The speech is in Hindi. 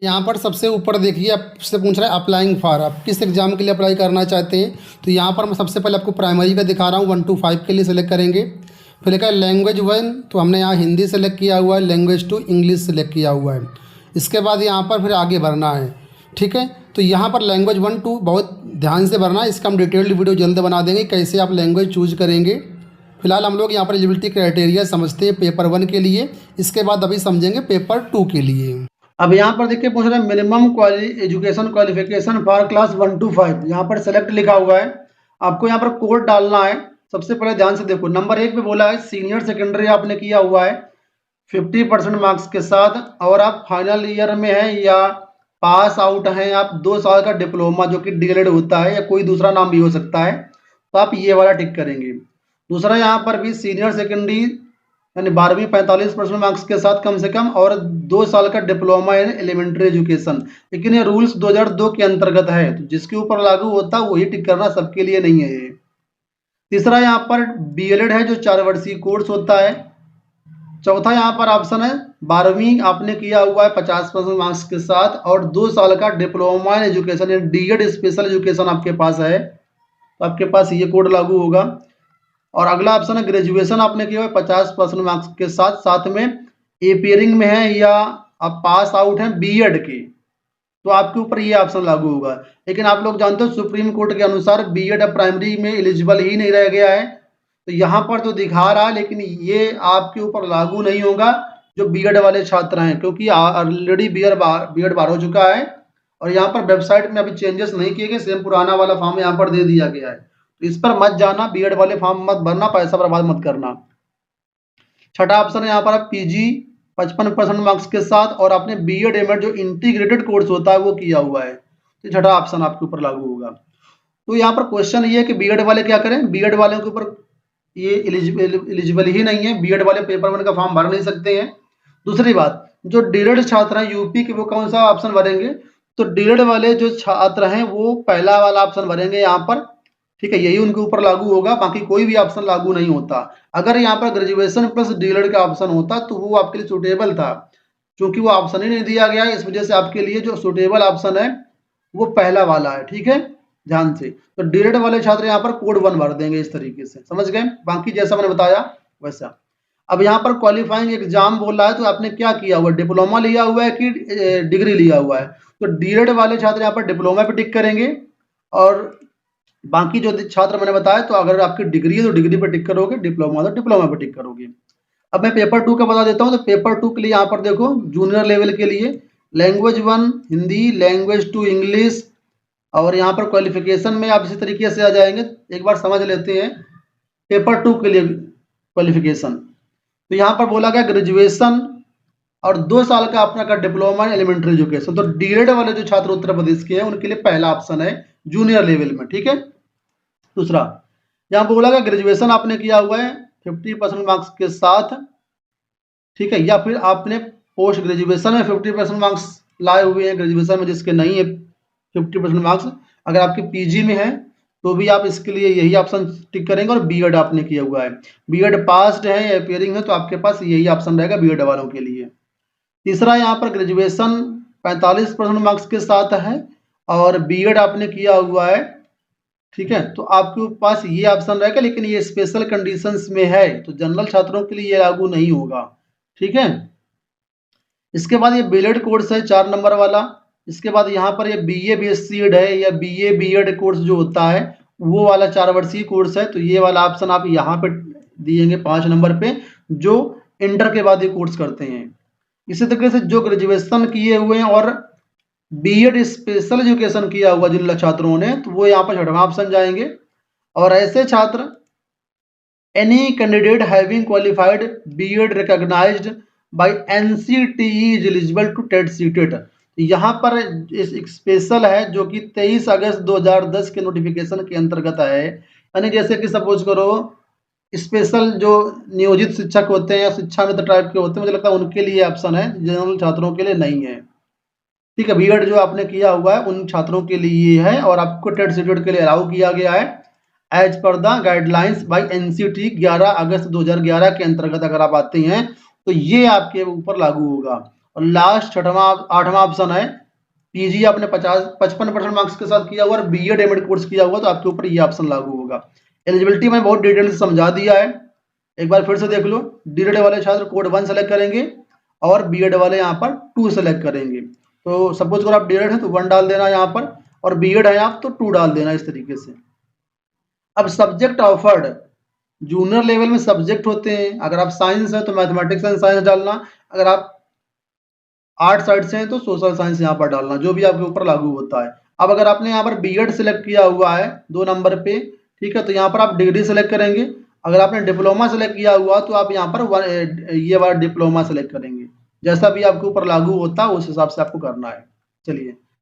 यहाँ पर सबसे ऊपर देखिए आपसे पूछ रहा है अप्लाइंग फॉर, आप किस एग्ज़ाम के लिए अप्लाई करना चाहते हैं। तो यहाँ पर मैं सबसे पहले आपको प्राइमरी का दिखा रहा हूँ, 1 to 5 के लिए सेलेक्ट करेंगे। फिर लिखा है लैंग्वेज 1, तो हमने यहाँ हिंदी सेलेक्ट किया हुआ है। लैंग्वेज 2 इंग्लिश सेलेक्ट किया हुआ है। इसके बाद यहाँ पर फिर आगे भरना है, ठीक है। तो यहाँ पर लैंग्वेज 1 2 बहुत ध्यान से भरना है, इसका हम डिटेल्ड वीडियो जल्द बना देंगे कैसे आप लैंग्वेज चूज करेंगे। फिलहाल हम लोग यहाँ पर एलिजिबिलिटी क्राइटेरिया समझते हैं पेपर 1 के लिए, इसके बाद अभी समझेंगे पेपर 2 के लिए। अब यहाँ पर देखिए पूछ रहा है minimum education qualification for class 1 to 5, यहाँ पर सेलेक्ट लिखा हुआ है। आपको यहाँ पर कोड डालना है। सबसे पहले ध्यान से देखो, नंबर 1 पे बोला है सीनियर सेकेंडरी आपने किया हुआ है 50% मार्क्स के साथ, और आप फाइनल ईयर में हैं या पास आउट हैं, आप 2 साल का डिप्लोमा जो कि डीएलएड होता है या कोई दूसरा नाम भी हो सकता है, तो आप ये वाला टिक करेंगे। दूसरा यहाँ पर भी सीनियर सेकेंडरी यानी 12वीं 45% मार्क्स के साथ कम से कम, और 2 साल का डिप्लोमा इन एलिमेंट्री एजुकेशन। लेकिन ये रूल्स 2002 के अंतर्गत है, तो जिसके ऊपर लागू होता है वही टिक करना, सबके लिए नहीं है ये। तीसरा यहाँ पर बीएलएड है जो 4 वर्षीय कोर्स होता है। चौथा यहाँ पर ऑप्शन है 12वीं आपने किया हुआ है 50% मार्क्स के साथ, और 2 साल का डिप्लोमा इन एजुकेशन या डीएड स्पेशल एजुकेशन आपके पास है, तो आपके पास ये कोड लागू होगा। और अगला ऑप्शन है ग्रेजुएशन आपने किया हुआ 50% मार्क्स के साथ, साथ में एपियरिंग में है या आप पास आउट हैं बीएड के, तो आपके ऊपर ये ऑप्शन लागू होगा। लेकिन आप लोग जानते हो सुप्रीम कोर्ट के अनुसार बीएड अब प्राइमरी में एलिजिबल ही नहीं रह गया है, तो यहाँ पर तो दिखा रहा है, लेकिन ये आपके ऊपर लागू नहीं होगा जो बीएड वाले छात्र हैं, क्योंकि ऑलरेडी बीएड बार हो चुका है। और यहाँ पर वेबसाइट में अभी चेंजेस नहीं किए गए, सेम पुराना वाला फॉर्म यहाँ पर दे दिया गया है, तो इस पर मत जाना, बीएड वाले फॉर्म मत भरना, पैसा बर्बाद मत करना। छठा ऑप्शन है यहाँ पर पीजी 55% मार्क्स के साथ, और आपने बीएड एमएड जो इंटीग्रेटेड कोर्स होता है वो किया हुआ है, तो छठा ऑप्शन आपके ऊपर लागू होगा। तो यहाँ पर क्वेश्चन ये है कि बीएड वाले क्या करें, बीएड वाले के ऊपर ये एलिजिबल ही नहीं है, बीएड वाले पेपर 1 का फॉर्म भर नहीं सकते हैं। दूसरी बात, जो डीएड छात्र हैं यूपी के, वो कौन सा ऑप्शन भरेंगे, तो डीएड वाले जो छात्र हैं वो पहला वाला ऑप्शन भरेंगे यहाँ पर, ठीक है, यही उनके ऊपर लागू होगा, बाकी कोई भी ऑप्शन लागू नहीं होता। अगर यहाँ पर ग्रेजुएशन प्लस डीएड का ऑप्शन होता तो वो आपके लिए सुटेबल था, क्योंकि वो ऑप्शन ही नहीं दिया गया है, इस वजह से आपके लिए जो सुटेबल ऑप्शन है वो पहला वाला है, ठीक है, ध्यान से। तो डीएड वाले छात्र यहाँ पर कोड 1 भर देंगे, इस तरीके से, समझ गए, बाकी जैसा मैंने बताया वैसा। अब यहाँ पर क्वालिफाइंग एग्जाम बोल रहा है, तो आपने क्या किया हुआ है, डिप्लोमा लिया हुआ है कि डिग्री लिया हुआ है, तो डीएड वाले छात्र यहाँ पर डिप्लोमा पे टिक करेंगे, और बाकी जो छात्र मैंने बताया, तो अगर आपकी डिग्री है तो डिग्री पे टिक करोगे, डिप्लोमा तो डिप्लोमा पे टिक करोगे। अब मैं पेपर 2 का बता देता हूँ। तो पेपर 2 के लिए यहाँ पर देखो, जूनियर लेवल के लिए लैंग्वेज 1 हिंदी, लैंग्वेज 2 इंग्लिश, और यहाँ पर क्वालिफिकेशन में आप इसी तरीके से आ जाएंगे। एक बार समझ लेते हैं पेपर 2 के लिए क्वालिफिकेशन। तो यहाँ पर बोला गया ग्रेजुएशन और 2 साल का अपना का डिप्लोमा इन एलिमेंट्री एजुकेशन। तो डीएड वाले जो छात्र उत्तर प्रदेश के हैं उनके लिए पहला ऑप्शन है जूनियर लेवल में, ठीक है। दूसरा, यहाँ बोला गया ग्रेजुएशन आपने किया हुआ है 50% मार्क्स के साथ, ठीक है, या फिर आपने पोस्ट ग्रेजुएशन में 50% मार्क्स लाए हुए हैं, ग्रेजुएशन में जिसके नहीं है 50% मार्क्स, अगर आपके पीजी में है तो भी आप इसके लिए यही ऑप्शन टिक करेंगे। और बीएड आपने किया हुआ है, बीएड पास्ड है या अपियरिंग है, तो आपके पास यही ऑप्शन रहेगा बीएड वालों के लिए। तीसरा, यहाँ पर ग्रेजुएशन 45% मार्क्स के साथ है और बीएड आपने किया हुआ है, ठीक है, तो आपके पास ये ऑप्शन रहेगा, लेकिन ये स्पेशल कंडीशंस में है, तो जनरल छात्रों के लिए ये लागू नहीं होगा, ठीक है। इसके बाद ये बीएड कोर्स है 4 नंबर वाला। इसके बाद यहाँ पर ये बीए बीएससीएड है या बीए बीएड कोर्स जो होता है वो वाला 4 वर्षीय कोर्स है, तो ये वाला ऑप्शन आप यहाँ पे दिएंगे 5 नंबर पे, जो इंटर के बाद ये कोर्स करते हैं। इसी तरीके से जो ग्रेजुएशन किए हुए हैं और बीएड स्पेशल एजुकेशन किया हुआ जिन छात्रों ने, तो वो यहाँ पर 6वां ऑप्शन जाएंगे। और ऐसे छात्र any candidate having qualified BEd recognised by NCTE is eligible to TET CTET. यहाँ पर एक स्पेशल है जो कि 23 अगस्त 2010 के नोटिफिकेशन के अंतर्गत है, यानी जैसे कि सपोज करो स्पेशल जो नियोजित शिक्षक होते हैं या शिक्षा मित्र टाइप के होते हैं, मुझे लगता है उनके लिए ऑप्शन है, जनरल छात्रों के लिए नहीं है, ठीक है। बीएड जो आपने किया हुआ है उन छात्रों के लिए है, और आपको टेट सीटेट के लिए अलाउ किया गया है as per the guidelines by NCT 11 अगस्त 2011 के अंतर्गत अगर आप आते हैं तो ये आपके ऊपर लागू होगा। और लास्ट छठवां आठवां ऑप्शन है पीजी आपने 55% मार्क्स के साथ किया हुआ और बीएड एमएड कोर्स किया हुआ तो आपके ऊपर ये ऑप्शन लागू होगा। एलिजिबिलिटी मैं बहुत डिटेल से समझा दिया है, एक बार फिर से देख लो। डीएड वाले छात्र कोड 1 सेलेक्ट करेंगे और बीएड वाले यहाँ पर 2 सेलेक्ट करेंगे। तो सपोज अगर आप डीएड है तो 1 डाल देना यहाँ पर, और बीएड है आप तो 2 डाल देना इस तरीके से। अब सब्जेक्ट ऑफर्ड, जूनियर लेवल में सब्जेक्ट होते हैं, अगर आप साइंस है तो मैथमेटिक्स एंड साइंस डालना, अगर आप आर्ट साइड से हैं तो सोशल साइंस यहाँ पर डालना, जो भी आपके ऊपर लागू होता है। अब अगर आपने यहाँ पर बीएड सेलेक्ट किया हुआ है 2 नंबर पे, ठीक है, तो यहाँ पर आप डिग्री सेलेक्ट करेंगे। अगर आपने डिप्लोमा सेलेक्ट किया हुआ तो आप यहाँ पर ये वाला डिप्लोमा सेलेक्ट करेंगे। जैसा भी आपके ऊपर लागू होता है उस हिसाब से आपको करना है। चलिए